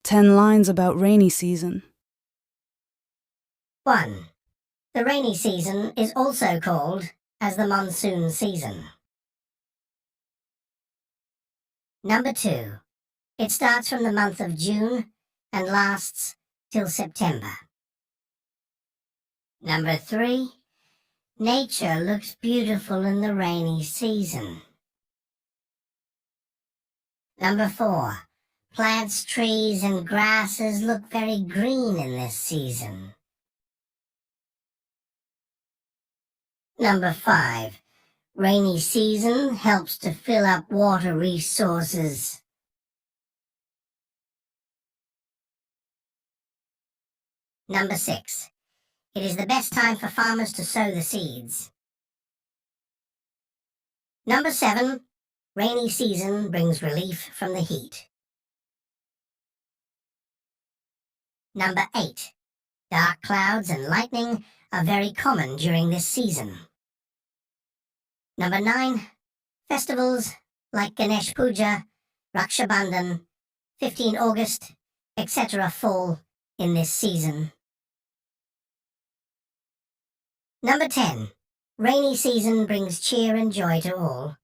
10 lines about rainy season. 1. The rainy season is also called as the monsoon season. Number 2. It starts from the month of June and lasts till September. Number 3. Nature looks beautiful in the rainy season. Number 4. Plants, trees and grasses look very green in this season. Number 5. Rainy season helps to fill up water resources. Number 6. It is the best time for farmers to sow the seeds. Number 7. Rainy season brings relief from the heat. Number 8. Dark clouds and lightning are very common during this season. Number 9. Festivals like Ganesh Puja, Raksha Bandhan, 15 August, etc. fall in this season. Number 10. Rainy season brings cheer and joy to all.